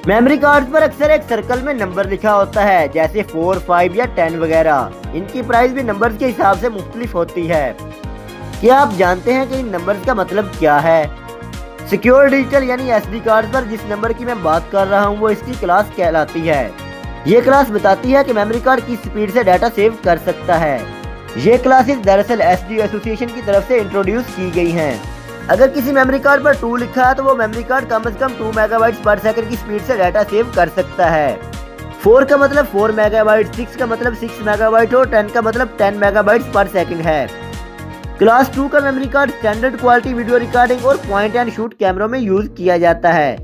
Memory card पर अक्सर एक सर्कल में नंबर लिखा होता है, जैसे 4, 5 या 10 वगैरह। इनकी प्राइस भी नंबर्स के हिसाब से मुख्तलिफ होती है। क्या आप जानते हैं कि इन नंबर्स का मतलब क्या है? सिक्योर डिजिटल यानी एसडी कार्ड पर जिस नंबर की मैं बात कर रहा हूँ वो इसकी क्लास कहलाती है। ये क्लास बताती है कि मेमोरी कार्ड किस स्पीड से डाटा सेव कर सकता है। ये क्लासेस दरअसल एसडी एसोसिएशन की तरफ से इंट्रोड्यूस की गई हैं। अगर किसी मेमोरी कार्ड पर 2 लिखा है तो वो मेमोरी कार्ड कम से कम 2 मेगाबाइट्स पर सेकंड की स्पीड से डाटा सेव कर सकता है। 4 का मतलब 4 मेगाबाइट, 6 का मतलब 6 मेगाबाइट और 10 का मतलब 10 मेगाबाइट्स पर सेकंड है। क्लास 2 का memory card standard quality video recording और पॉइंट एंड शूट कैमरों में यूज किया जाता है।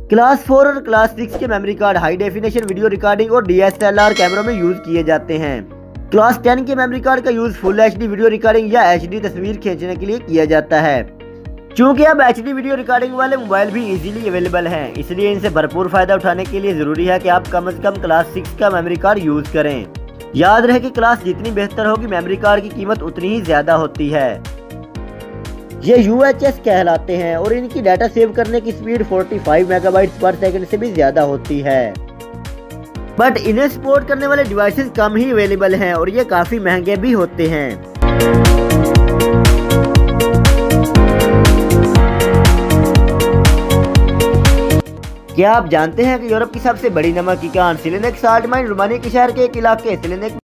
क्लास 4 और क्लास 6 के memory card high definition video recording और डीएसएलआर कैमरों में यूज किए जाते हैं। क्लास 10 के मेमोरी कार्ड का use full HD video recording या एचडी तस्वीर खींचने के लिए किया जाता है। चूंकि अब एचडी वीडियो रिकॉर्डिंग वाले मोबाइल भी इजीली अवेलेबल हैं, इसलिए इनसे भरपूर फायदा उठाने के लिए जरूरी है कि आप कम से कम क्लास 6 का मेमोरी कार्ड यूज करें। याद रहे कि क्लास जितनी बेहतर होगी मेमोरी कार्ड की कीमत उतनी ही ज्यादा होती है। ये UHS कहलाते हैं और इनकी डाटा सेव करने की स्पीड 45 मेगाबाइट्स पर सेकंड से भी ज्यादा होती है। बट इन्हें सपोर्ट करने वाले डिवाइसेस कम ही अवेलेबल हैं और ये काफी महंगे भी होते हैं। क्या आप जानते हैं कि यूरोप की सबसे बड़ी नमक की कान सिलेनिक साल्ट माइन रोमानिया के शहर के एक इलाके सिलेनिक